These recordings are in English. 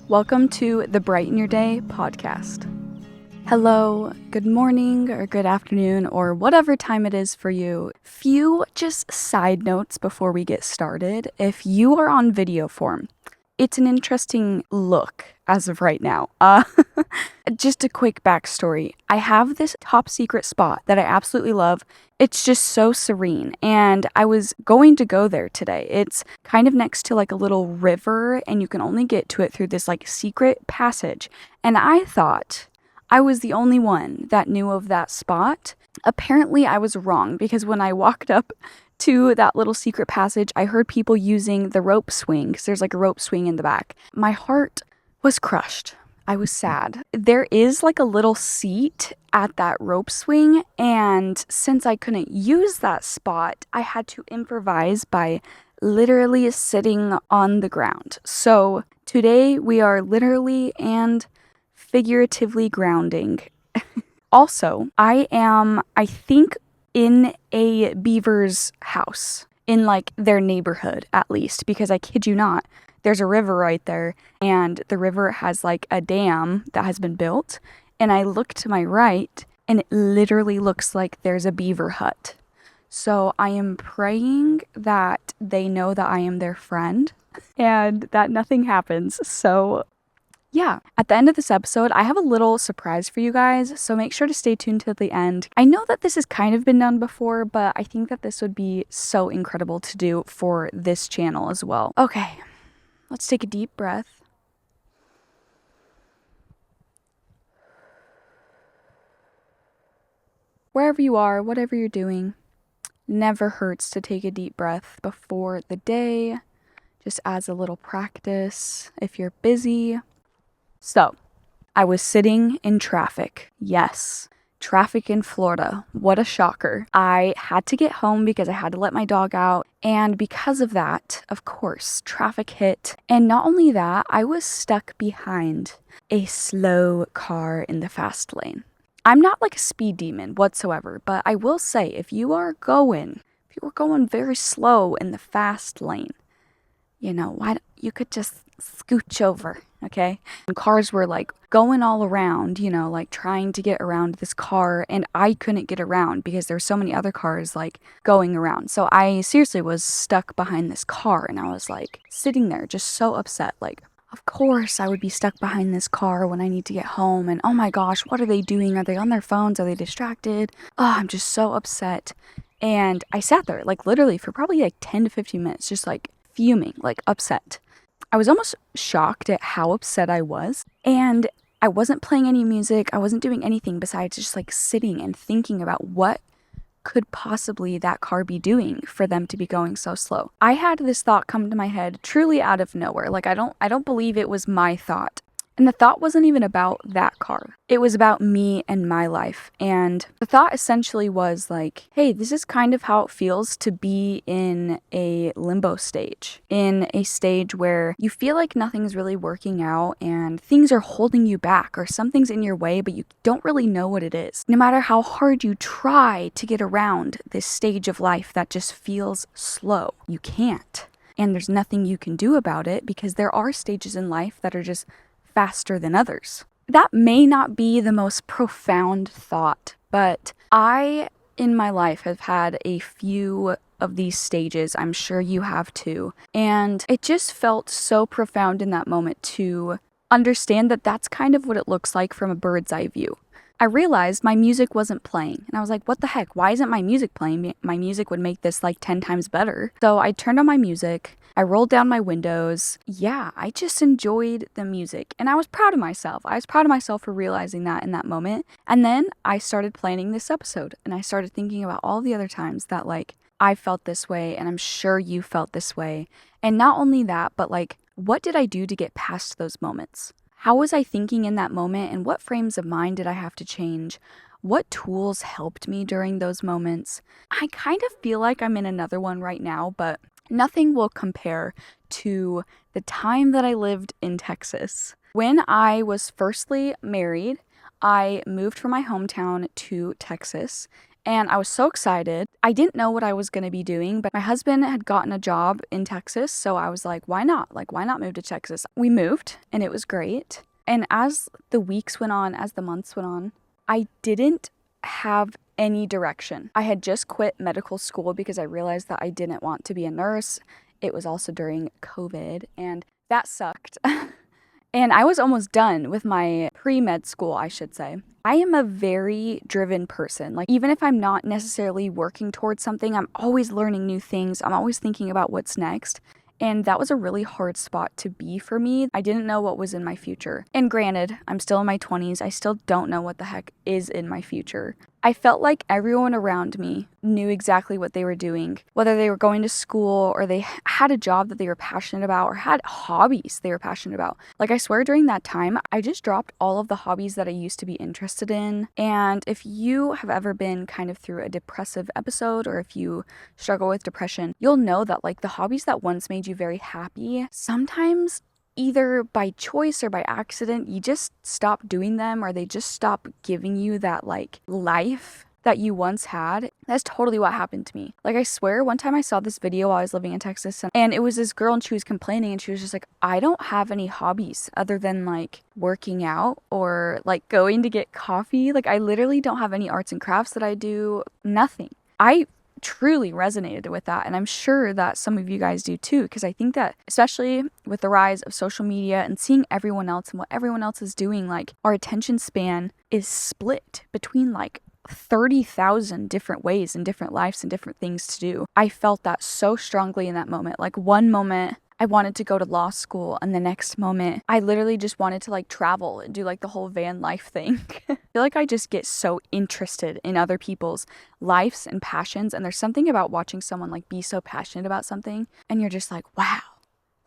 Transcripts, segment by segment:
Welcome to the Brighten Your Day podcast. Hello, good morning, or good afternoon, or whatever time it is for you. Few just side notes before we get started. If you are on video form, it's an interesting look as of right now. Just a quick backstory. I have this top secret spot that I absolutely love. It's just so serene, and I was going to go there today. It's kind of next to like a little river, and you can only get to it through this like secret passage. And I thought I was the only one that knew of that spot. Apparently I was wrong, because when I walked up to that little secret passage, I heard people using the rope swing, because there's like a rope swing in the back. My heart was crushed. I was sad. There is like a little seat at that rope swing, and since I couldn't use that spot, I had to improvise by literally sitting on the ground. So today we are literally and figuratively grounding. Also, I think, in a beaver's house, in like their neighborhood at least, because I kid you not, there's a river right there, and the river has like a dam that has been built, and I look to my right, and it literally looks like there's a beaver hut. So I am praying that they know that I am their friend, and that nothing happens. So yeah, at the end of this episode, I have a little surprise for you guys, so make sure to stay tuned till the end. I know that this has kind of been done before, but I think that this would be so incredible to do for this channel as well. Okay, let's take a deep breath. Wherever you are, whatever you're doing, never hurts to take a deep breath before the day, just as a little practice if you're busy. So, I was sitting in traffic. Yes, traffic in Florida. What a shocker. I had to get home because I had to let my dog out. And because of that, of course, traffic hit. And not only that, I was stuck behind a slow car in the fast lane. I'm not like a speed demon whatsoever, but I will say if you were going very slow in the fast lane, you could just scooch over, okay? And cars were like going all around, like trying to get around this car, and I couldn't get around because there's so many other cars like going around. So I seriously was stuck behind this car, and I was like sitting there just so upset. Like, of course I would be stuck behind this car when I need to get home, and oh my gosh, what are they doing? Are they on their phones? Are they distracted? Oh, I'm just so upset. And I sat there like literally for probably like 10 to 15 minutes, just like fuming, like upset. I was almost shocked at how upset I was, and I wasn't playing any music. I wasn't doing anything besides just like sitting and thinking about what could possibly that car be doing for them to be going so slow. I had this thought come to my head truly out of nowhere. Like I don't believe it was my thought. And the thought wasn't even about that car. It was about me and my life. And the thought essentially was like, hey, this is kind of how it feels to be in a limbo stage. In a stage where you feel like nothing's really working out and things are holding you back, or something's in your way, but you don't really know what it is. No matter how hard you try to get around this stage of life that just feels slow, you can't. And there's nothing you can do about it, because there are stages in life that are just faster than others. That may not be the most profound thought, but I, in my life, have had a few of these stages. I'm sure you have too. And it just felt so profound in that moment to understand that that's kind of what it looks like from a bird's eye view. I realized my music wasn't playing, and I was like, what the heck? Why isn't my music playing? My music would make this like 10 times better. So I turned on my music. I rolled down my windows. Yeah, I just enjoyed the music, and I was proud of myself. I was proud of myself for realizing that in that moment. And then I started planning this episode, and I started thinking about all the other times that like I felt this way, and I'm sure you felt this way. And not only that, but like, what did I do to get past those moments? How was I thinking in that moment, and what frames of mind did I have to change? What tools helped me during those moments? I kind of feel like I'm in another one right now, but nothing will compare to the time that I lived in Texas. When I was firstly married, I moved from my hometown to Texas, And I was so excited. I didn't know what I was going to be doing, but my husband had gotten a job in Texas. So I was like, why not? Like, why not move to Texas? We moved and it was great. And as the weeks went on, as the months went on, I didn't have any direction. I had just quit medical school because I realized that I didn't want to be a nurse. It was also during COVID and that sucked. And I was almost done with my pre-med school, I should say. I am a very driven person. Like, even if I'm not necessarily working towards something, I'm always learning new things. I'm always thinking about what's next. And that was a really hard spot to be for me. I didn't know what was in my future. And granted, I'm still in my 20s. I still don't know what the heck is in my future. I felt like everyone around me knew exactly what they were doing, whether they were going to school or they had a job that they were passionate about or had hobbies they were passionate about. Like, I swear during that time, I just dropped all of the hobbies that I used to be interested in. And if you have ever been kind of through a depressive episode or if you struggle with depression, you'll know that like the hobbies that once made you very happy, sometimes either by choice or by accident, you just stop doing them or they just stop giving you that like life that you once had. That's totally what happened to me. Like, I swear one time I saw this video while I was living in Texas and it was this girl and she was complaining and she was just like, I don't have any hobbies other than like working out or like going to get coffee. Like, I literally don't have any arts and crafts that I do. Nothing. I truly resonated with that, and I'm sure that some of you guys do too, because I think that especially with the rise of social media and seeing everyone else and what everyone else is doing, like our attention span is split between like 30,000 different ways and different lives and different things to do. I felt that so strongly in that moment. Like, one moment I wanted to go to law school, and the next moment I literally just wanted to like travel and do like the whole van life thing. I feel like I just get so interested in other people's lives and passions, and there's something about watching someone like be so passionate about something and you're just like, wow,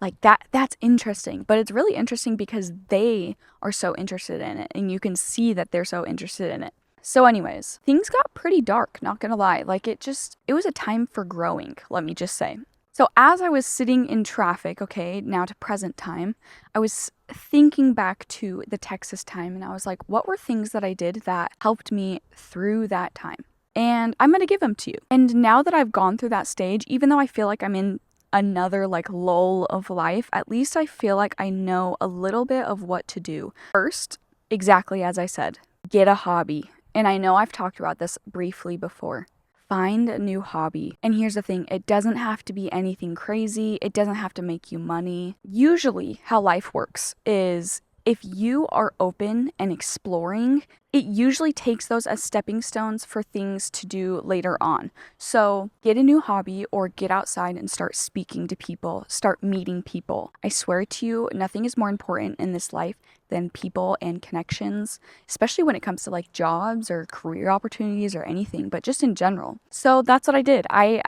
like that's interesting. But it's really interesting because they are so interested in it and you can see that they're so interested in it. So anyways, things got pretty dark, not gonna lie. Like, it was a time for growing, let me just say. So as I was sitting in traffic, okay, now to present time, I was thinking back to the Texas time and I was like, what were things that I did that helped me through that time? And I'm going to give them to you. And now that I've gone through that stage, even though I feel like I'm in another like lull of life, at least I feel like I know a little bit of what to do. First, exactly as I said, get a hobby. And I know I've talked about this briefly before. Find a new hobby. And here's the thing, it doesn't have to be anything crazy. It doesn't have to make you money. Usually how life works is if you are open and exploring, it usually takes those as stepping stones for things to do later on. So get a new hobby or get outside and start speaking to people, start meeting people. I swear to you, nothing is more important in this life than people and connections, especially when it comes to like jobs or career opportunities or anything, but just in general. So that's what I did. I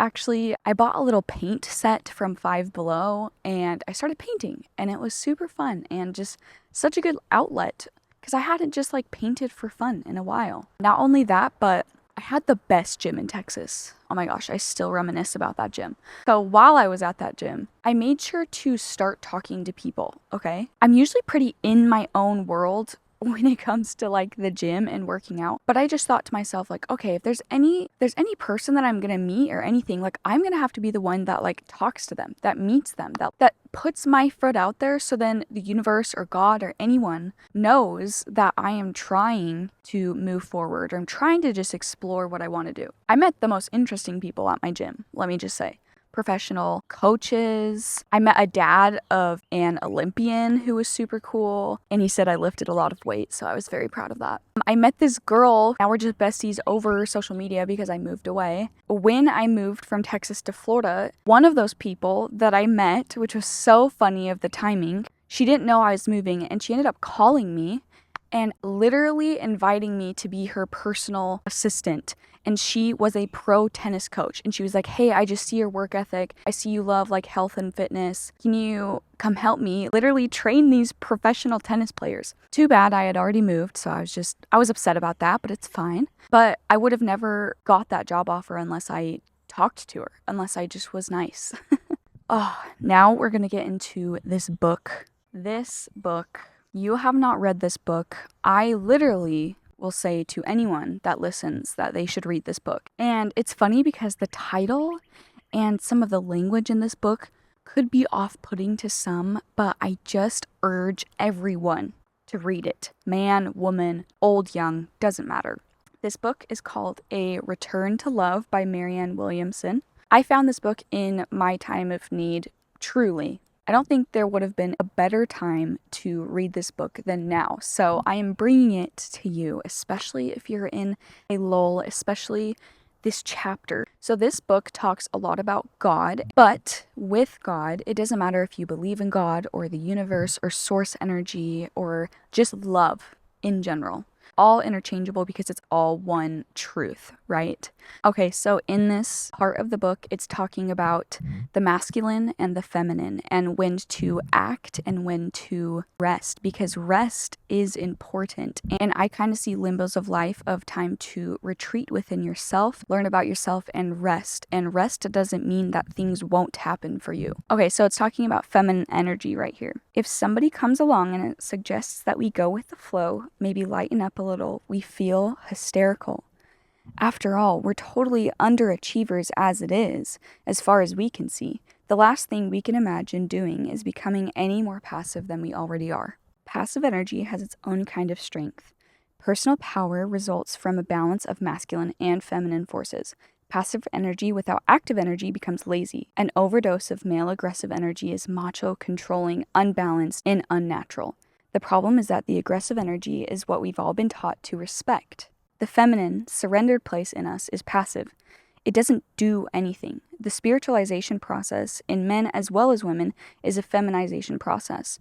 bought a little paint set from Five Below and I started painting and it was super fun and just such a good outlet because I hadn't just like painted for fun in a while. Not only that, but I had the best gym in Texas. Oh my gosh, I still reminisce about that gym. So while I was at that gym, I made sure to start talking to people, okay? I'm usually pretty in my own world when it comes to like the gym and working out, but I just thought to myself like, okay, if there's any person that I'm gonna meet or anything, like I'm gonna have to be the one that like talks to them, that meets them, that puts my foot out there, so then the universe or God or anyone knows that I am trying to move forward or I'm trying to just explore what I want to do. I met the most interesting people at my gym, let me just say. Professional coaches. I met a dad of an Olympian who was super cool, and he said I lifted a lot of weight, so I was very proud of that. I met this girl, now we're just besties over social media because I moved away. When I moved from Texas to Florida, one of those people that I met, which was so funny of the timing, she didn't know I was moving and she ended up calling me and literally inviting me to be her personal assistant. And she was a pro tennis coach. And she was like, hey, I just see your work ethic. I see you love like health and fitness. Can you come help me literally train these professional tennis players? Too bad I had already moved. So I was upset about that, but it's fine. But I would have never got that job offer unless I talked to her, unless I just was nice. Oh, now we're going to get into this book. This book. You have not read this book. I literally will say to anyone that listens that they should read this book. And it's funny because the title and some of the language in this book could be off-putting to some, but I just urge everyone to read it. Man, woman, old, young, doesn't matter. This book is called A Return to Love by Marianne Williamson. I found this book in my time of need, truly. I don't think there would have been a better time to read this book than now. So I am bringing it to you, especially if you're in a lull, especially this chapter. So this book talks a lot about God, but with God, it doesn't matter if you believe in God or the universe or source energy or just love in general. All interchangeable because it's all one truth, right? Okay, so in this part of the book, it's talking about the masculine and the feminine and when to act and when to rest, because rest is important. And I kind of see limbos of life of time to retreat within yourself, learn about yourself, and rest. And rest doesn't mean that things won't happen for you. Okay, so it's talking about feminine energy right here. If somebody comes along and it suggests that we go with the flow, maybe lighten up a little, we feel hysterical. After all, we're totally underachievers as it is, as far as we can see. The last thing we can imagine doing is becoming any more passive than we already are. Passive energy has its own kind of strength. Personal power results from a balance of masculine and feminine forces. Passive energy without active energy becomes lazy. An overdose of male aggressive energy is macho, controlling, unbalanced, and unnatural. The problem is that the aggressive energy is what we've all been taught to respect. The feminine, surrendered place in us is passive. It doesn't do anything. The spiritualization process, in men as well as women, is a feminization process,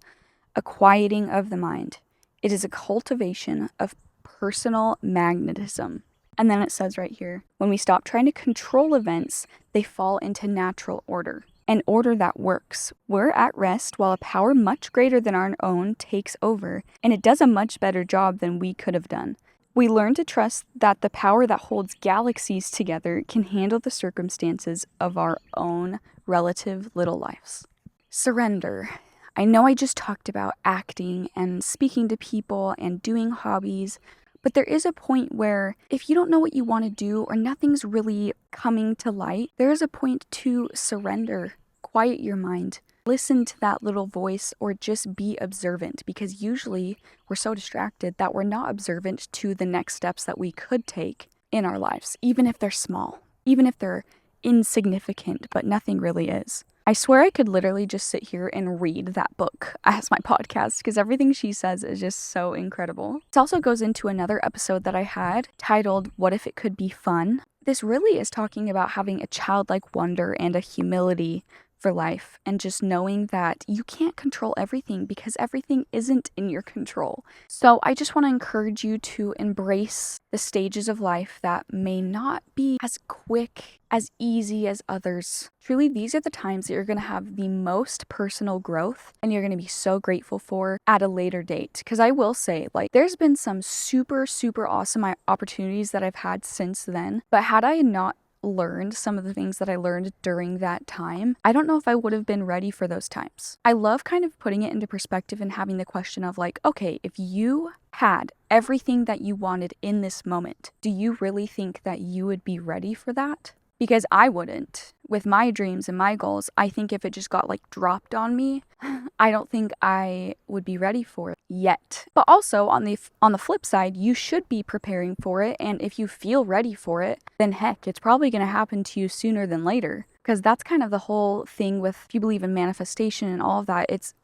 a quieting of the mind. It is a cultivation of personal magnetism. And then it says right here, when we stop trying to control events, they fall into natural order. An order that works. We're at rest while a power much greater than our own takes over, and it does a much better job than we could have done. We learn to trust that the power that holds galaxies together can handle the circumstances of our own relative little lives. Surrender. I know I just talked about acting and speaking to people and doing hobbies, but there is a point where if you don't know what you want to do or nothing's really coming to light, there is a point to surrender. Quiet your mind. Listen to that little voice or just be observant, because usually we're so distracted that we're not observant to the next steps that we could take in our lives, even if they're small, even if they're insignificant, but nothing really is. I swear I could literally just sit here and read that book as my podcast because everything she says is just so incredible. This also goes into another episode that I had titled, What If It Could Be Fun? This really is talking about having a childlike wonder and a humility for life and just knowing that you can't control everything because everything isn't in your control. So I just want to encourage you to embrace the stages of life that may not be as quick, as easy as others. Truly, these are the times that you're going to have the most personal growth and you're going to be so grateful for at a later date. Because I will say, there's been some super, super awesome opportunities that I've had since then. But had I not learned some of the things that I learned during that time, I don't know if I would have been ready for those times. I love kind of putting it into perspective and having the question of okay, if you had everything that you wanted in this moment, do you really think that you would be ready for that? Because I wouldn't. With my dreams and my goals, I think if it just got dropped on me, I don't think I would be ready for it yet. But also on the flip side, you should be preparing for it, and if you feel ready for it, then heck, it's probably going to happen to you sooner than later. Because that's kind of the whole thing with, if you believe in manifestation and all of that, it's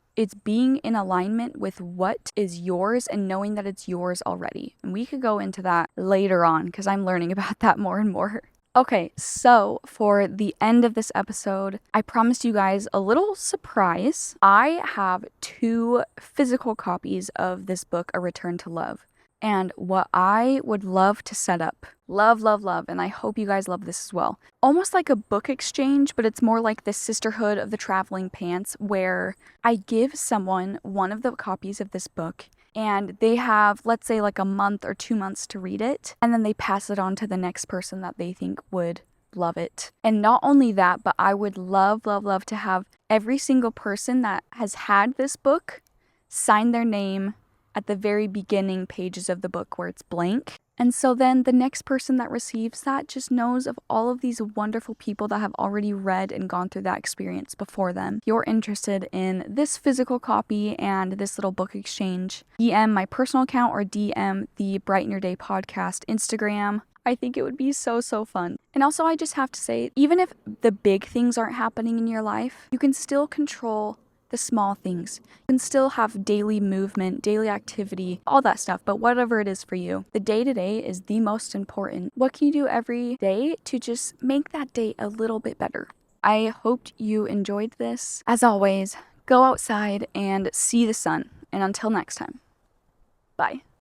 being in alignment with what is yours and knowing that it's yours already. And we could go into that later on because I'm learning about that more and more. Okay, so for the end of this episode, I promised you guys a little surprise. I have 2 physical copies of this book, A Return to Love. And what I would love to set up, love, and I hope you guys love this as well. Almost like a book exchange, but it's more like the sisterhood of the traveling pants, where I give someone one of the copies of this book and they have, let's say, a month or 2 months to read it, and then they pass it on to the next person that they think would love it. And not only that, but I would love to have every single person that has had this book sign their name, at the very beginning pages of the book where it's blank. And so then the next person that receives that just knows of all of these wonderful people that have already read and gone through that experience before them. If you're interested in this physical copy and this little book exchange, DM my personal account or DM the Brighten Your Day podcast Instagram. I think it would be so fun. And also, I just have to say, even if the big things aren't happening in your life, you can still control the small things. You can still have daily movement, daily activity, all that stuff, but whatever it is for you, the day-to-day is the most important. What can you do every day to just make that day a little bit better? I hoped you enjoyed this. As always, go outside and see the sun. And until next time, bye.